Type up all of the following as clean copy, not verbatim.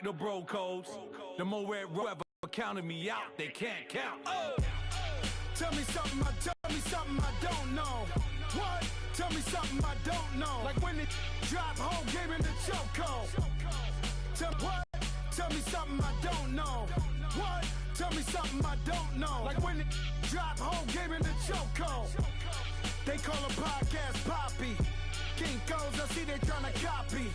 break no bro codes. The more red ever counted me out, they can't count. Oh! Tell me something I don't know. What? Tell me something I don't know. Like when it drop home, gave him the chokehold. What? Tell me something I don't know. What? Tell me something I don't know. Like when it drop home, gave him the chokehold. They call a podcast Poppy. Kinkos, I see they tryna copy.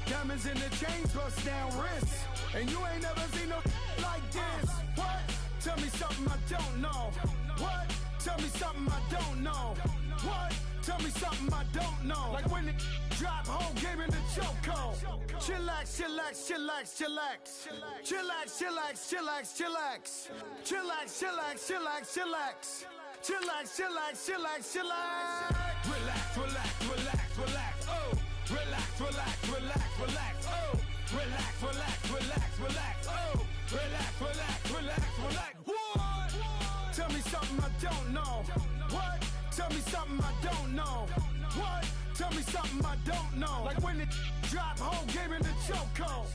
Diamonds in the chains, bust down wrists. And you ain't never seen no like this. What? Tell me something I don't know. What? Tell me something I don't know. What? Tell me something I don't know. Like when it drop home, gave him the chokehold. Chillax, chillax, chillax, chillax. Chillax, chillax, chillax, chillax. Chillax, chillax, chillax, chillax. Chillax, chillax, chillax, chillax. Relax, relax, relax, relax. Oh, relax, relax, relax, relax. Oh, relax, relax, relax, relax. Oh, relax, relax, relax, relax. What? Tell me something I don't know. What? Tell me something I don't know. What? Tell me something I don't know. Like when it drop home, gave him the chokehold.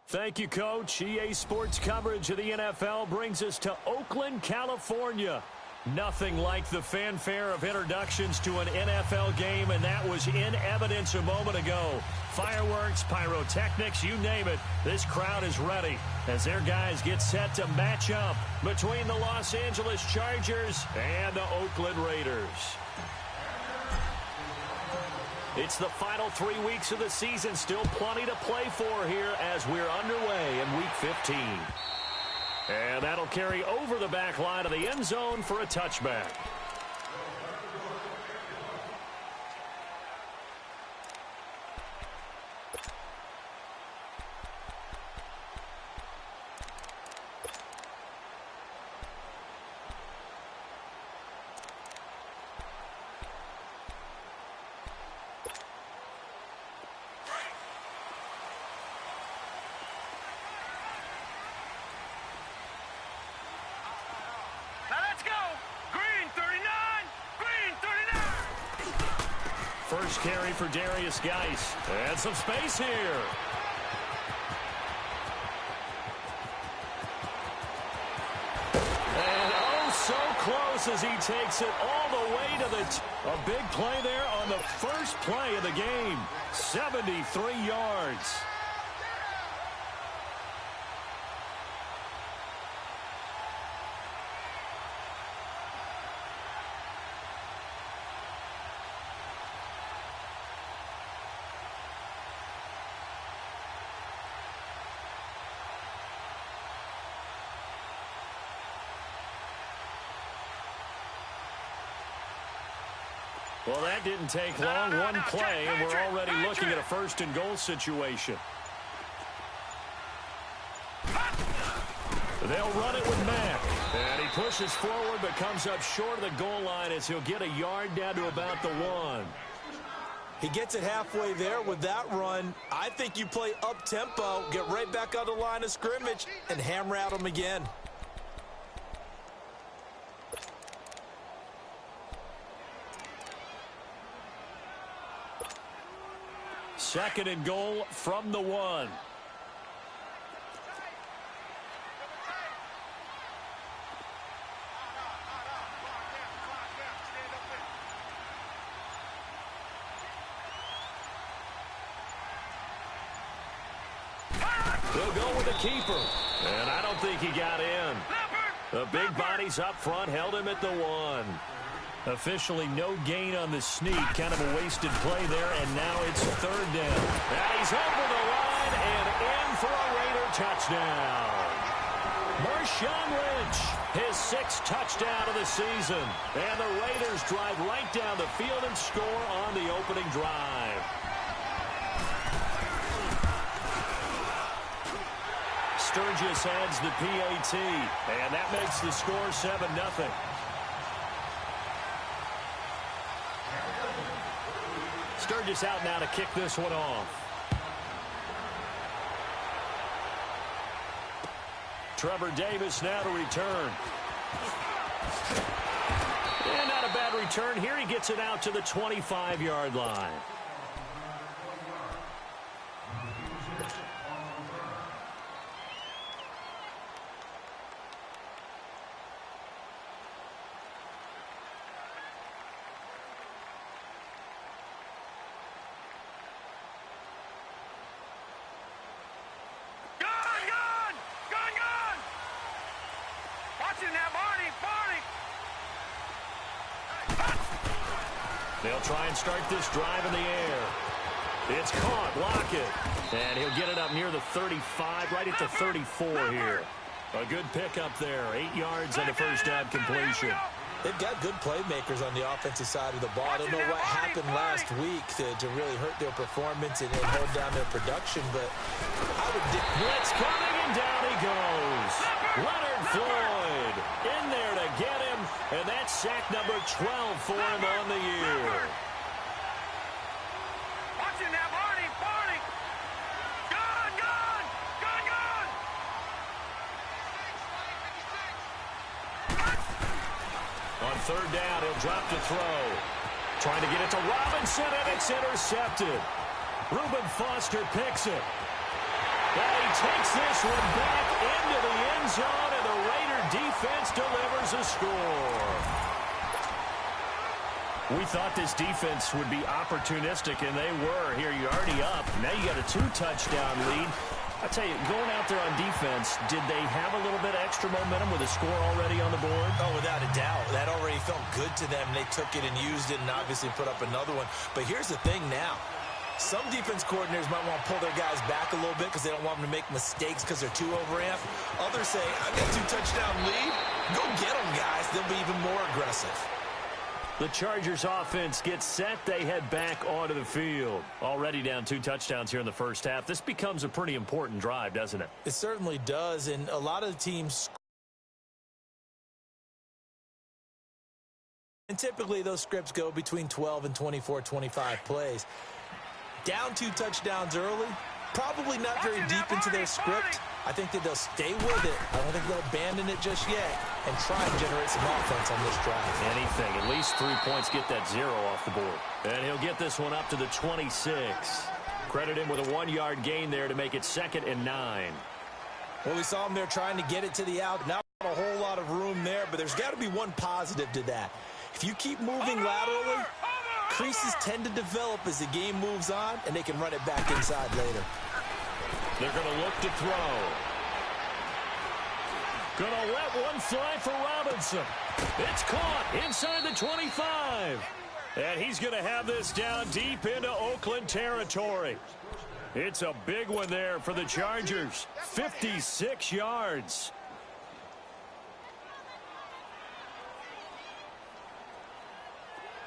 Thank you, Coach. EA Sports coverage of the NFL brings us to Oakland, California. Nothing like the fanfare of introductions to an NFL game, and that was in evidence a moment ago. Fireworks, pyrotechnics, you name it. This crowd is ready as their guys get set to match up between the Los Angeles Chargers and the Oakland Raiders. It's the final 3 weeks of the season. Still plenty to play for here as we're underway in Week 15. And that'll carry over the back line of the end zone for a touchback. First carry for Darius Geis. And some space here. And oh, so close as he takes it all the way to the a big play there on the first play of the game. 73 yards. Well, that didn't take long. One play, and we're already looking at a first and goal situation. They'll run it with Mack. And he pushes forward but comes up short of the goal line as he'll get a yard down to about the 1. He gets it halfway there with that run. I think you play up-tempo, get right back on the line of scrimmage, and hammer at him again. Second and goal from the 1. They'll go with the keeper. And I don't think he got in. The big bodies up front held him at the 1. Officially no gain on the sneak. Kind of a wasted play there, and now it's third down. And he's over the line and in for a Raider touchdown. Marshawn Lynch, His 6th touchdown of the season. And the Raiders drive right down the field and score on the opening drive. Sturgis adds the PAT, and that makes the score 7-0. Sturgis out now to kick this one off. Trevor Davis now to return. And not a bad return here. He gets it out to the 25-yard line. They'll try and start this drive in the air. It's caught. Block it. And he'll get it up near the 35, right at the 34 here. A good pickup there. 8 yards and a first down completion. They've got good playmakers on the offensive side of the ball. I don't know what happened last week to really hurt their performance and hold down their production, but I would... Blitz coming, and down he goes. Leonard Floyd in there to get him, and that's sack number 12 for him on the year. Watch it now, Barney. Gone. On third down, he'll drop to throw. Trying to get it to Robinson, and it's intercepted. Reuben Foster picks it. And he takes this one back into the end zone, and the Raider defense delivers a score. We thought this defense would be opportunistic, and they were. Here, you're already up. Now you got a 2-touchdown lead. I tell you, going out there on defense, did they have a little bit of extra momentum with a score already on the board? Oh, without a doubt. That already felt good to them. They took it and used it and obviously put up another one. But here's the thing now. Some defense coordinators might want to pull their guys back a little bit because they don't want them to make mistakes because they're too overamped. Others say, I've got 2-touchdown lead. Go get them, guys. They'll be even more aggressive. The Chargers offense gets set. They head back onto the field. Already down 2 touchdowns here in the first half. This becomes a pretty important drive, doesn't it? It certainly does, and a lot of the teams... And typically those scripts go between 12 and 24, 25 plays. Down 2 touchdowns early, probably not very deep into their script. I think that they'll stay with it. I don't think they'll abandon it just yet and try and generate some offense on this drive. Anything. At least 3 points, get that 0 off the board. And he'll get this one up to the 26. Credit him with a 1-yard gain there to make it 2nd and 9. Well, we saw him there trying to get it to the out. Not a whole lot of room there, but there's got to be one positive to that. If you keep moving laterally, creases tend to develop as the game moves on, and they can run it back inside later. They're going to look to throw. Going to let one fly for Robinson. It's caught inside the 25. And he's going to have this down deep into Oakland territory. It's a big one there for the Chargers. 56 yards.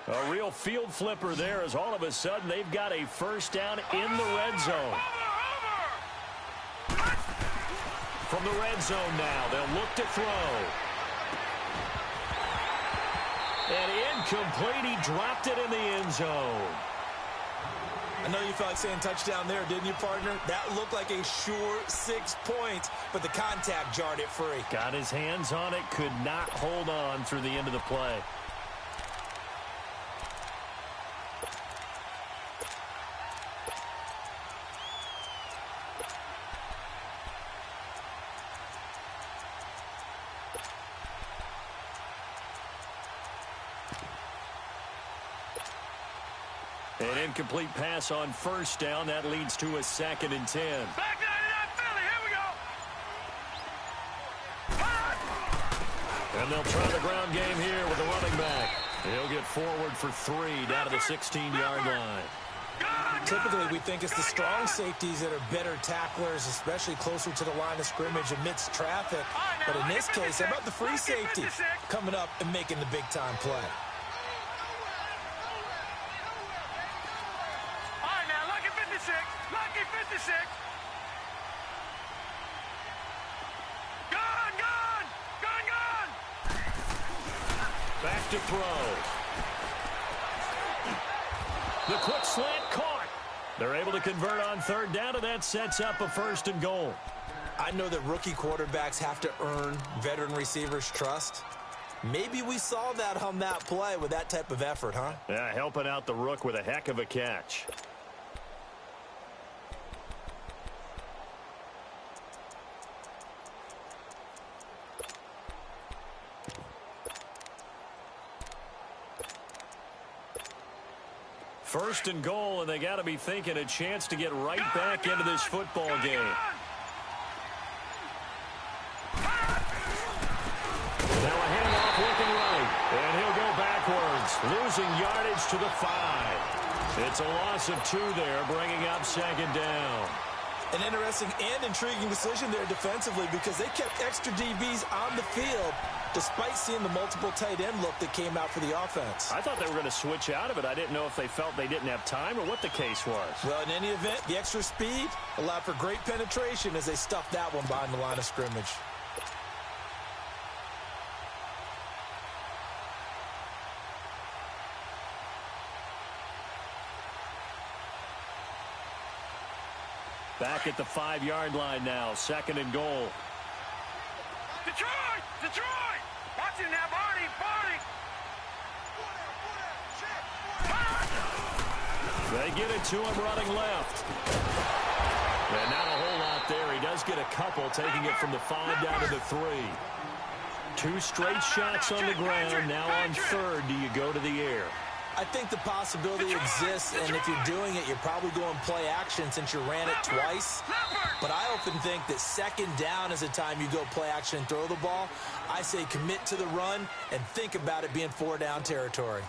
A real field flipper there as all of a sudden they've got a first down in the red zone. From the red zone now, they'll look to throw. And incomplete, he dropped it in the end zone. I know you felt like saying touchdown there, didn't you, partner? That looked like a sure 6 points, but the contact jarred it free. Got his hands on it, could not hold on through the end of the play. An incomplete pass on first down. That leads to a 2nd and 10. Back 99 Philly, here we go. And they'll try the ground game here with the running back. He'll get forward for 3 down to the 16-yard line. typically we think it's the strong safeties that are better tacklers, especially closer to the line of scrimmage amidst traffic. But in this case, how about the free safety coming up and making the big-time play? All right, now, lucky 56. Lucky 56. Gone, gone. Gone, gone. Back to throw. The quick slant caught. They're able to convert on third down, and that sets up a 1st and goal. I know that rookie quarterbacks have to earn veteran receivers' trust. Maybe we saw that on that play with that type of effort, huh? Yeah, helping out the rook with a heck of a catch. First and goal, and they got to be thinking a chance to get right back into this football game. Now a handoff looking right, and he'll go backwards, losing yardage to the 5. It's a loss of 2 there, bringing up 2nd down. An interesting and intriguing decision there defensively because they kept extra DBs on the field despite seeing the multiple tight end look that came out for the offense. I thought they were going to switch out of it. I didn't know if they felt they didn't have time or what the case was. Well, in any event, the extra speed allowed for great penetration as they stuffed that one behind the line of scrimmage. Back at the 5-yard line now, 2nd and goal. Detroit! Detroit! Watch it now, Barney! Barney! They get it to him running left. And not a whole lot there. He does get a couple, taking it from the 5 down to the 3. 2 straight shots on the ground. Now on 3rd, do you go to the air? I think the possibility exists, and if you're doing it, you're probably going play action since you ran it twice. But I often think that 2nd down is the time you go play action and throw the ball. I say commit to the run and think about it being 4-down territory.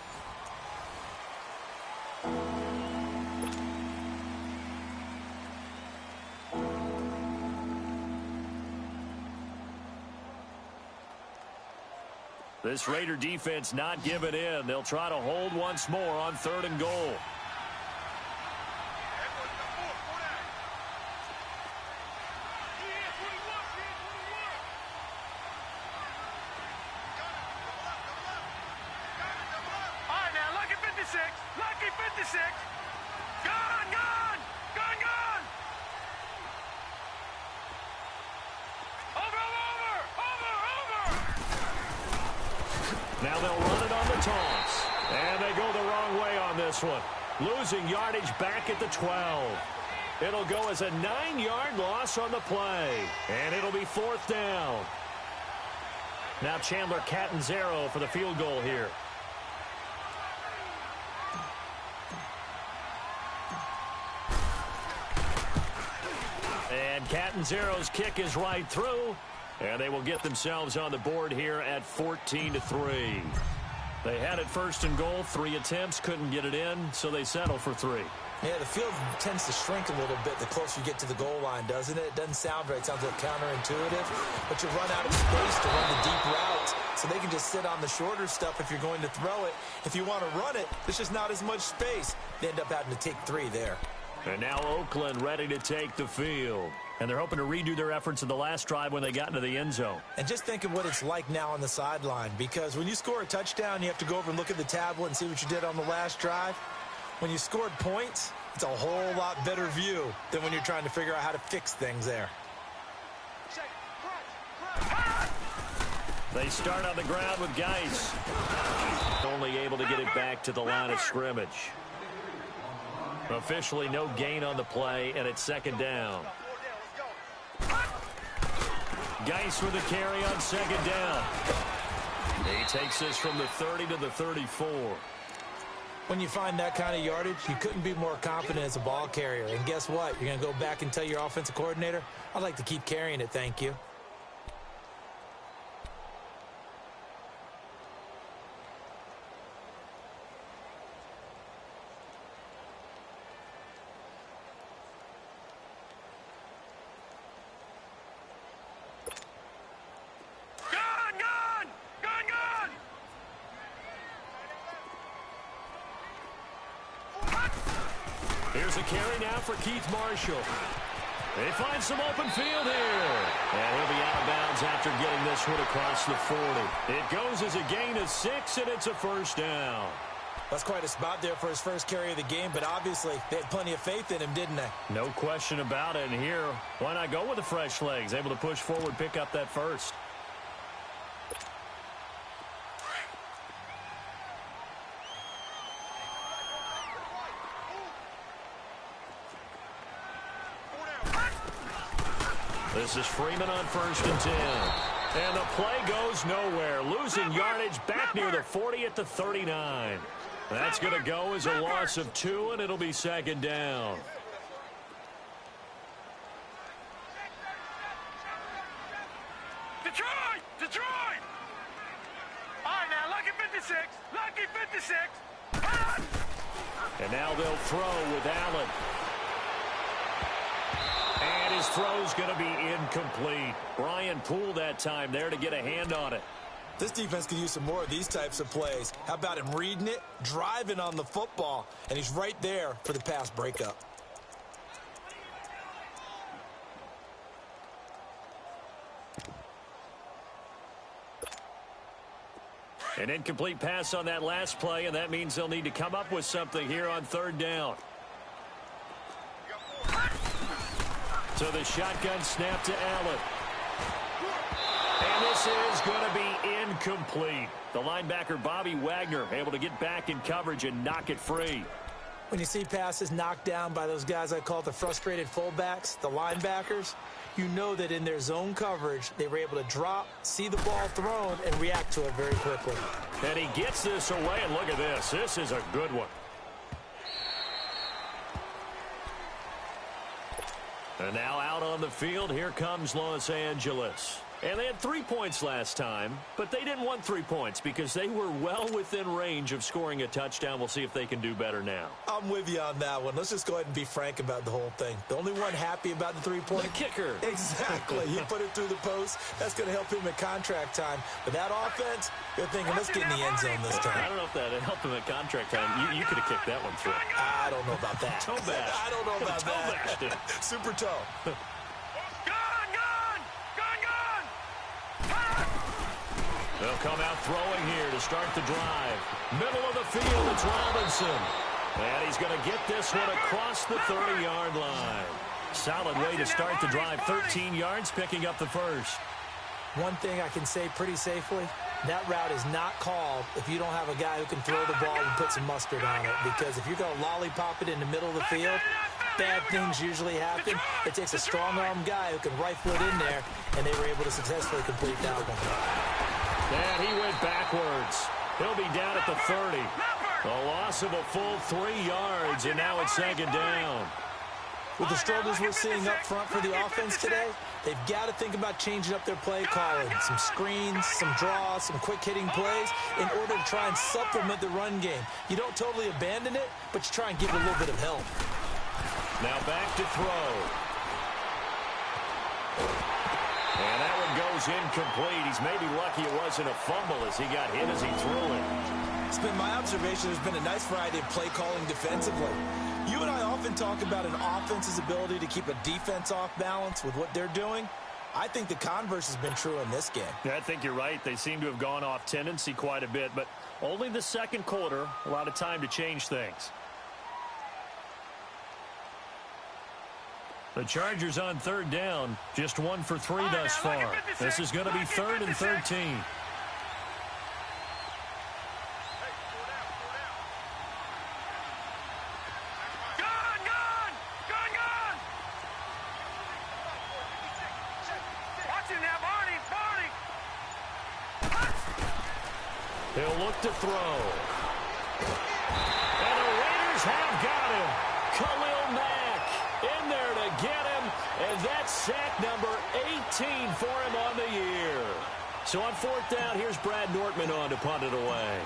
This Raider defense not giving in. They'll try to hold once more on 3rd and goal. All right, now, lucky 56. Lucky 56. Gone, gone. Gone, gone. Over. Now they'll run it on the toss. And they go the wrong way on this one. Losing yardage back at the 12. It'll go as a 9-yard loss on the play. And it'll be 4th down. Now Chandler Catanzaro for the field goal here. And Catanzaro's kick is right through. And they will get themselves on the board here at 14-3. They had it 1st and goal, 3 attempts, couldn't get it in, so they settle for 3. Yeah, the field tends to shrink a little bit the closer you get to the goal line, doesn't it? It doesn't sound right. It sounds a little counterintuitive. But you run out of space to run the deep routes, so they can just sit on the shorter stuff if you're going to throw it. If you want to run it, there's just not as much space. They end up having to take 3 there. And now Oakland ready to take the field. And they're hoping to redo their efforts in the last drive when they got into the end zone. And just think of what it's like now on the sideline, because when you score a touchdown, you have to go over and look at the tablet and see what you did on the last drive. When you scored points, it's a whole lot better view than when you're trying to figure out how to fix things there. They start on the ground with Geis. Only able to get it back to the line of scrimmage. Officially no gain on the play, and it's 2nd down. Geis with a carry on 2nd down. He takes this from the 30 to the 34. When you find that kind of yardage, you couldn't be more confident as a ball carrier. And guess what? You're going to go back and tell your offensive coordinator, I'd like to keep carrying it, thank you. Here's a carry now for Keith Marshall. They find some open field here. And he'll be out of bounds after getting this one across the 40. It goes as a gain of 6, and it's a first down. That's quite a spot there for his first carry of the game, but obviously they had plenty of faith in him, didn't they? No question about it. And here, why not go with the fresh legs? Able to push forward, pick up that first. This is Freeman on 1st and 10. And the play goes nowhere. Losing yardage back near the 40 at the 39. That's going to go as a loss of 2, and it'll be 2nd down. Detroit! Detroit! All right, now, lucky 56. Lucky 56. And now they'll throw with Allen. And his throw's going to be incomplete. Brian Poole that time there to get a hand on it. This defense could use some more of these types of plays. How about him reading it, driving on the football, and he's right there for the pass breakup. An incomplete pass on that last play, and that means they'll need to come up with something here on 3rd down. So the shotgun snap to Allen. And this is going to be incomplete. The linebacker, Bobby Wagner, able to get back in coverage and knock it free. When you see passes knocked down by those guys I call the frustrated fullbacks, the linebackers, you know that in their zone coverage, they were able to drop, see the ball thrown, and react to it very quickly. And he gets this away, and look at this. This is a good one. And now out on the field, here comes Los Angeles. And they had 3 points last time, but they didn't want 3 points because they were well within range of scoring a touchdown. We'll see if they can do better now. I'm with you on that one. Let's just go ahead and be frank about the whole thing. The only one happy about the 3-point. The kicker. Exactly. He put it through the post. That's going to help him at contract time. But that offense, they're thinking, let's get in the end zone this time. I don't know if that helped him at contract time. You could have kicked that one through. I don't know about that. Toe bash. I don't know about that. Super toe. They'll come out throwing here to start the drive. Middle of the field, it's Robinson. And he's going to get this one across the 30-yard line. Solid way to start the drive. 13 yards, picking up the first. One thing I can say pretty safely, that route is not called if you don't have a guy who can throw the ball and put some mustard on it. Because if you're going to lollipop it in the middle of the field, bad things usually happen. It takes a strong-arm guy who can rifle it in there, and they were able to successfully complete that one. And he went backwards. He'll be down at the 30. A loss of a full 3 yards, and now it's 2nd down. With the struggles we're seeing up front for the offense today, they've got to think about changing up their play calling. Some screens, some draws, some quick-hitting plays in order to try and supplement the run game. You don't totally abandon it, but you try and give it a little bit of help. Now back to throw. And that one goes incomplete. He's maybe lucky it wasn't a fumble as he got hit as he threw it. It's been my observation there's been a nice variety of play calling defensively. You and I often talk about an offense's ability to keep a defense off balance with what they're doing. I think the converse has been true in this game. Yeah, I think you're right. They seem to have gone off tendency quite a bit, but only the second quarter, a lot of time to change things. The Chargers on 3rd down, just 1 for 3 thus far. This is going to be 3rd and 13. He'll look to throw. And the Raiders have got him. Khalil Mack in there to get him. And that's sack number 18 for him on the year. So on 4th down, here's Brad Nortman on to punt it away.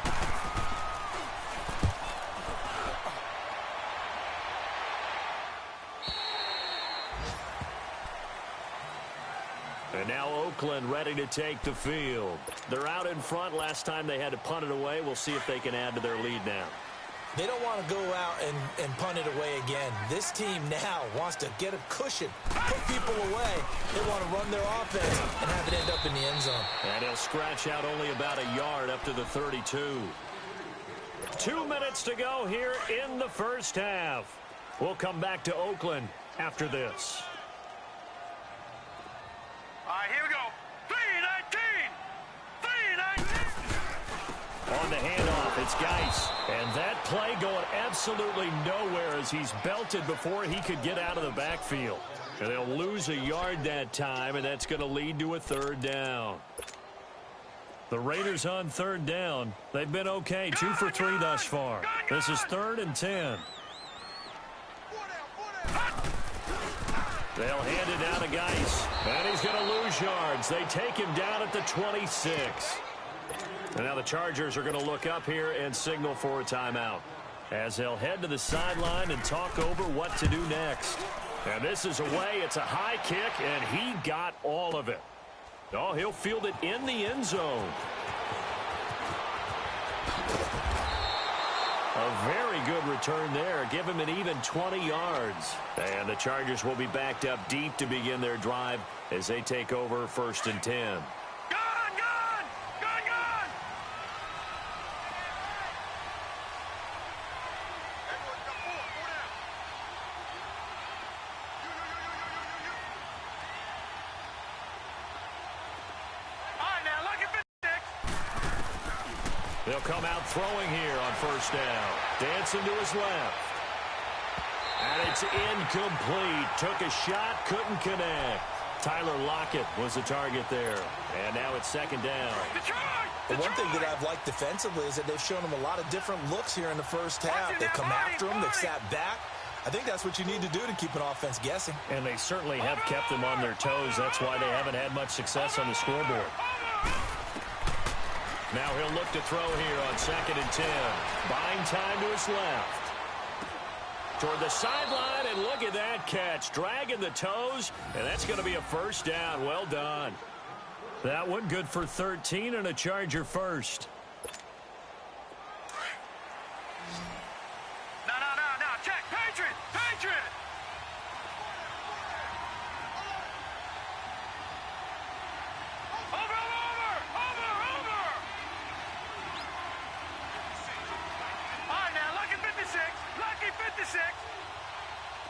And now Oakland ready to take the field. They're out in front. Last time they had to punt it away. We'll see if they can add to their lead now. They don't want to go out and punt it away again. This team now wants to get a cushion, put people away. They want to run their offense and have it end up in the end zone. And he'll scratch out only about a yard up to the 32. 2 minutes to go here in the first half. We'll come back to Oakland after this. All right, here we go. 3-19. On the handoff, it's Geis. And that play going absolutely nowhere as he's belted before he could get out of the backfield. And they'll lose a yard that time, and that's going to lead to a third down. The Raiders on third down. They've been okay, 2 for 3 thus far. This is 3rd and 10. They'll hand it down to Geis. And he's going to lose yards. They take him down at the 26. And now the Chargers are going to look up here and signal for a timeout as they'll head to the sideline and talk over what to do next. And this is away. It's a high kick, and he got all of it. Oh, he'll field it in the end zone. A very good return there. Give him an even 20 yards. And the Chargers will be backed up deep to begin their drive as they take over 1st and 10. They'll come out throwing here on 1st down. Dancing to his left. And it's incomplete. Took a shot, couldn't connect. Tyler Lockett was the target there. And now it's 2nd down. The one thing that I've liked defensively is that they've shown him a lot of different looks here in the first half. They come after him. They've sat back. I think that's what you need to do to keep an offense guessing. And they certainly have kept them on their toes. That's why they haven't had much success on the scoreboard. Now he'll look to throw here on 2nd and 10. Buying time to his left. Toward the sideline, and look at that catch. Dragging the toes, and that's going to be a 1st down. Well done. That one good for 13 and a Charger first. No. Check. Patriot. Over. All right, now, lucky 56.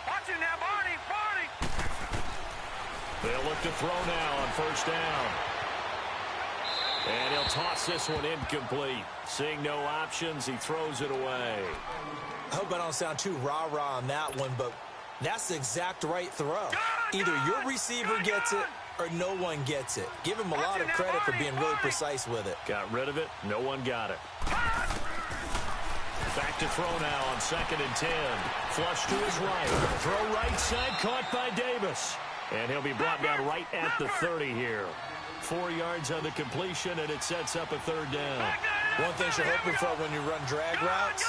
Watch him now, Barney. They'll look to throw now on 1st down. And he'll toss this one incomplete. Seeing no options, he throws it away. I hope I don't sound too rah-rah on that one, but that's the exact right throw. Either your receiver gets it or no one gets it. Give him a lot of credit for being really precise with it. Got rid of it. No one got it. Back to throw now on 2nd and 10. Flush to his right. Throw right side, caught by Davis. And he'll be brought down right at the 30 here. 4 yards on the completion, and it sets up a 3rd down. One thing you're hoping for when you run drag routes,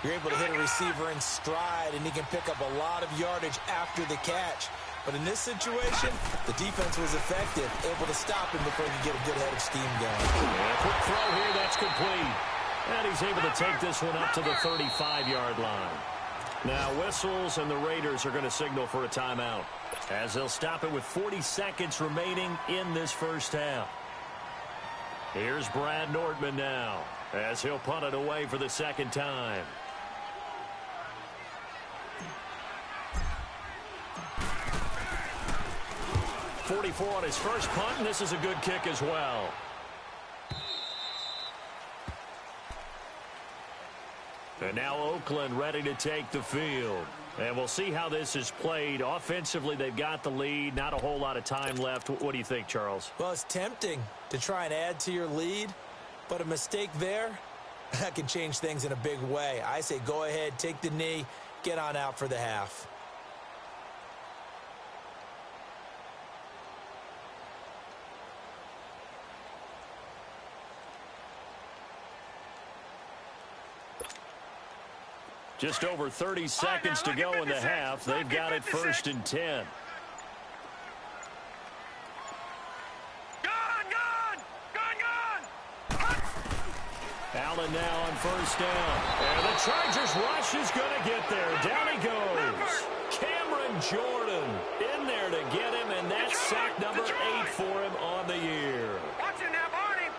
you're able to hit a receiver in stride, and he can pick up a lot of yardage after the catch. But in this situation, the defense was effective, able to stop him before he could get a good head of steam going. And a quick throw here, that's complete. And he's able to take this one up to the 35-yard line. Now whistles, and the Raiders are going to signal for a timeout as they'll stop it with 40 seconds remaining in this first half. Here's Brad Nordman now as he'll punt it away for the 2nd time. .44 on his first punt, and this is a good kick as well. And now Oakland ready to take the field. And we'll see how this is played. Offensively, they've got the lead. Not a whole lot of time left. What do you think, Charles? Well, it's tempting to try and add to your lead, but a mistake there, that can change things in a big way. I say go ahead, take the knee, get on out for the half. Just over 30 seconds to go in the half. They've got it 1st and 10. Allen now on first down. And the Chargers rush is going to get there. Down he goes. Cameron Jordan in there to get him, and that's sack number 8 for him on the year. Watch him now, Barney.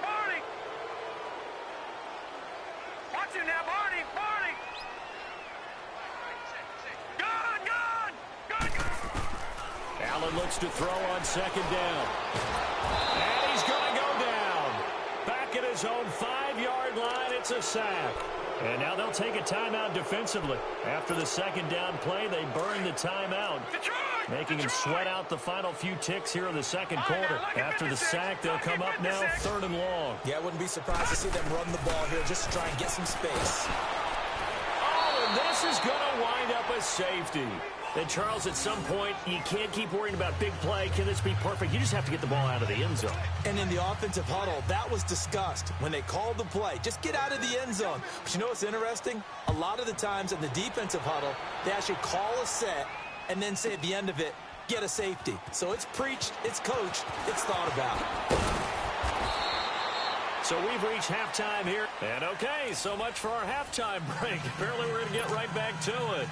Watch him now, Barney. Gone. Allen looks to throw on second down. And he's going to go down. Back at his own 5-yard line, it's a sack. And now they'll take a timeout defensively. After the second down play, they burn the timeout, making him sweat out the final few ticks here in the second quarter. After the sack, they'll come up now 3rd and long. Yeah, I wouldn't be surprised to see them run the ball here just to try and get some space. Oh, and this is going to wind up a safety. And, Charles, at some point, you can't keep worrying about big play. Can this be perfect? You just have to get the ball out of the end zone. And in the offensive huddle, that was discussed when they called the play. Just get out of the end zone. But you know what's interesting? A lot of the times in the defensive huddle, they actually call a set and then say at the end of it, get a safety. So it's preached, it's coached, it's thought about. So we've reached halftime here. And, okay, so much for our halftime break. Apparently we're going to get right back to it.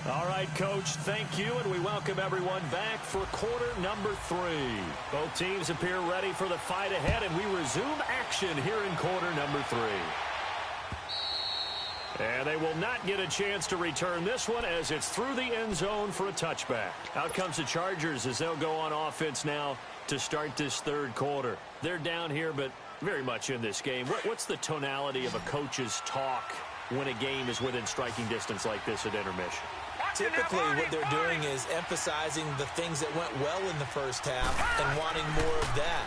All right, Coach, thank you, and we welcome everyone back for quarter number 3. Both teams appear ready for the fight ahead, and we resume action here in quarter number 3. And they will not get a chance to return this one as it's through the end zone for a touchback. Out comes the Chargers as they'll go on offense now to start this third quarter. They're down here, but very much in this game. What's the tonality of a coach's talk when a game is within striking distance like this at intermission? Typically, what they're doing is emphasizing the things that went well in the first half and wanting more of that.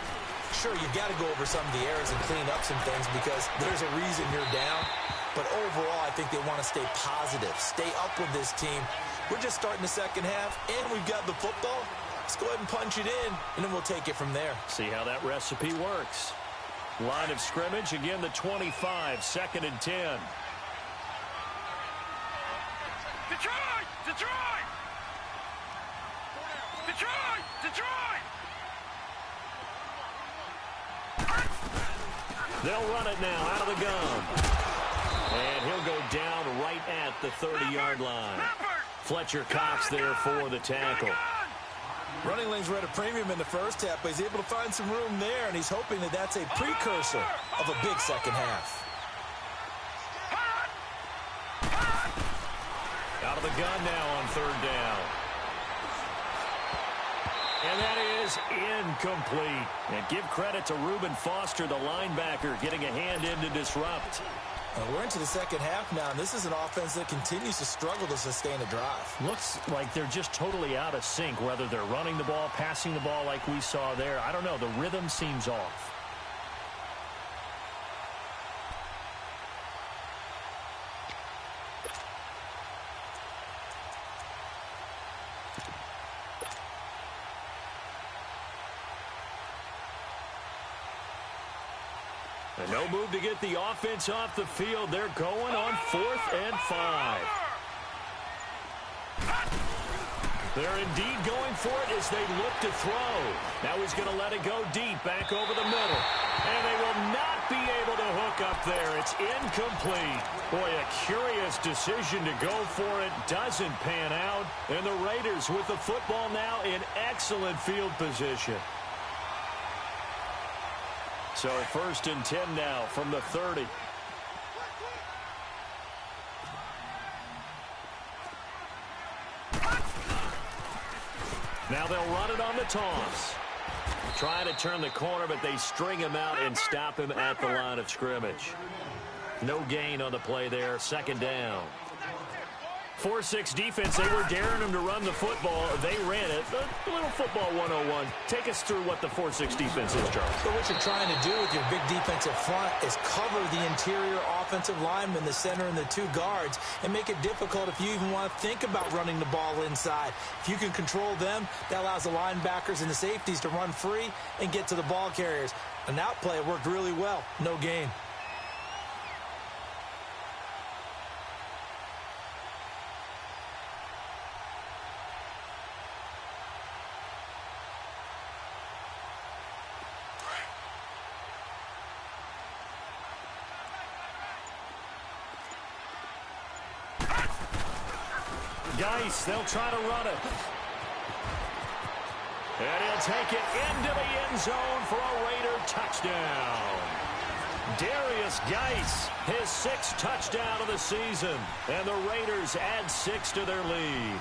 Sure, you've got to go over some of the errors and clean up some things because there's a reason you're down. But overall, I think they want to stay positive, stay up with this team. We're just starting the second half, and we've got the football. Let's go ahead and punch it in, and then we'll take it from there. See how that recipe works. Line of scrimmage, again, the 25, 2nd and 10. Detroit! They'll run it now out of the gun. And he'll go down right at the 30-yard line. Fletcher Cox there for the tackle. Running lanes were at a premium in the first half, but he's able to find some room there, and he's hoping that that's a precursor of a big second half. Out of the gun now on 3rd down. And that is incomplete. And give credit to Reuben Foster, the linebacker, getting a hand in to disrupt. We're into the second half now, and this is an offense that continues to struggle to sustain a drive. Looks like they're just totally out of sync, whether they're running the ball, passing the ball like we saw there. I don't know. The rhythm seems off. And no move to get the offense off the field. They're going on 4th and 5. They're indeed going for it as they look to throw. Now he's going to let it go deep, back over the middle. And they will not be able to hook up there. It's incomplete. Boy, a curious decision to go for it. Doesn't pan out. And the Raiders with the football now in excellent field position. So 1st and 10 now from the 30. Now they'll run it on the toss. Trying to turn the corner, but they string him out and stop him at the line of scrimmage. No gain on the play there. 2nd down. 4-6 defense. They were daring him to run the football. They ran it. A little football 101. Take us through what the 4-6 defense is, Charles. So what you're trying to do with your big defensive front is cover the interior offensive lineman, the center, and the 2 guards, and make it difficult if you even want to think about running the ball inside. If you can control them, that allows the linebackers and the safeties to run free and get to the ball carriers. And that play worked really well. No gain. Geis, they'll try to run it. And he'll take it into the end zone for a Raider touchdown. Darius Geis, his 6th touchdown of the season. And the Raiders add 6 to their lead.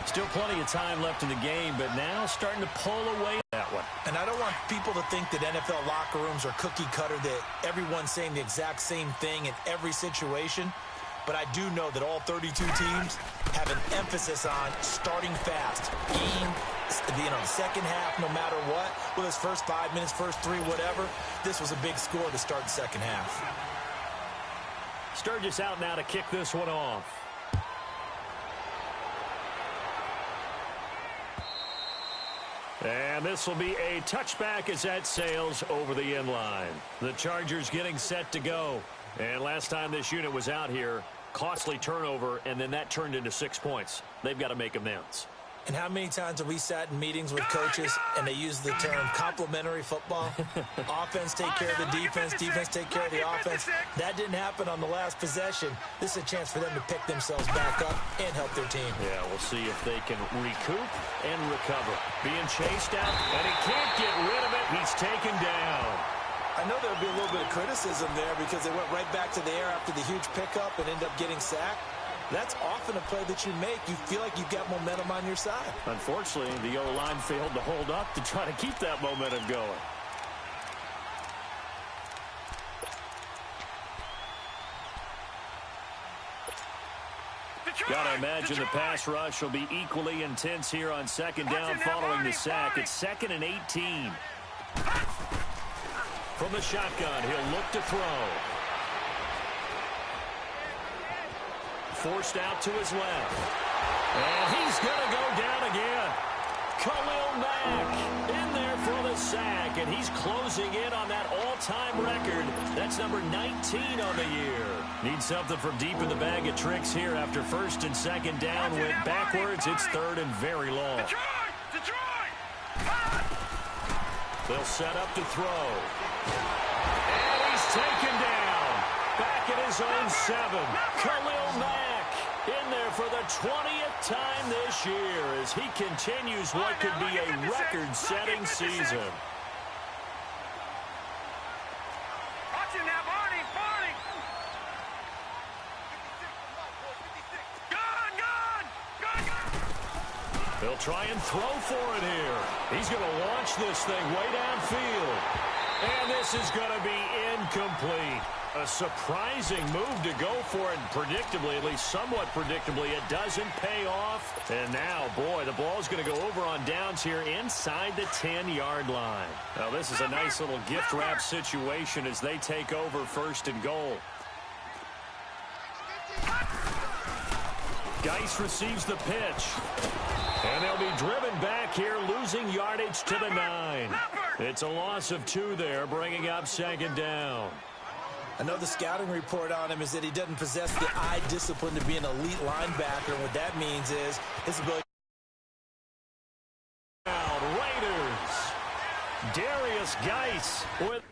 Still plenty of time left in the game, but now starting to pull away that one. And I don't want people to think that NFL locker rooms are cookie cutter, that everyone's saying the exact same thing in every situation. But I do know that all 32 teams have an emphasis on starting fast. Game, the second half, no matter what. Whether it's first 5 minutes, first 3, whatever. This was a big score to start the second half. Sturgis out now to kick this one off. And this will be a touchback as that sails over the end line. The Chargers getting set to go. And last time this unit was out here, costly turnover, and then that turned into 6 points. They've got to make amends. And how many times have we sat in meetings with coaches and they use the term complementary football? Offense take care of the defense, defense take care of the offense. That didn't happen on the last possession. This is a chance for them to pick themselves back up and help their team. Yeah, we'll see if they can recoup and recover. Being chased out, and he can't get rid of it. He's taken down. I know there'll be a little bit of criticism there because they went right back to the air after the huge pickup and ended up getting sacked. That's often a play that you make. You feel like you've got momentum on your side. Unfortunately, the O-line failed to hold up to try to keep that momentum going. Gotta imagine the pass rush will be equally intense here on second down following the sack. It's 2nd and 18. From the shotgun, he'll look to throw. Forced out to his left. And he's going to go down again. Khalil Mack in there for the sack, and he's closing in on that all-time record. That's number 19 on the year. Needs something from deep in the bag of tricks here after 1st and 2nd down. Went backwards. It's 3rd and very long. They'll set up to throw. And he's taken down. Back at his own 7. Khalil Mack in there for the 20th time this year as he continues what could be a record-setting season. They'll try and throw for it here. He's going to launch this thing way downfield. And this is going to be incomplete. A surprising move to go for it, predictably, at least somewhat predictably. It doesn't pay off. And now, boy, the ball's going to go over on downs here inside the 10-yard line. Now, this is a nice little gift wrap situation as they take over 1st and goal. Geis receives the pitch. And they'll be driven back here, losing yardage to the 9. It's a loss of 2 there, bringing up 2nd down. I know the scouting report on him is that he doesn't possess the eye discipline to be an elite linebacker. And what that means is his ability. Raiders. Darius Geis with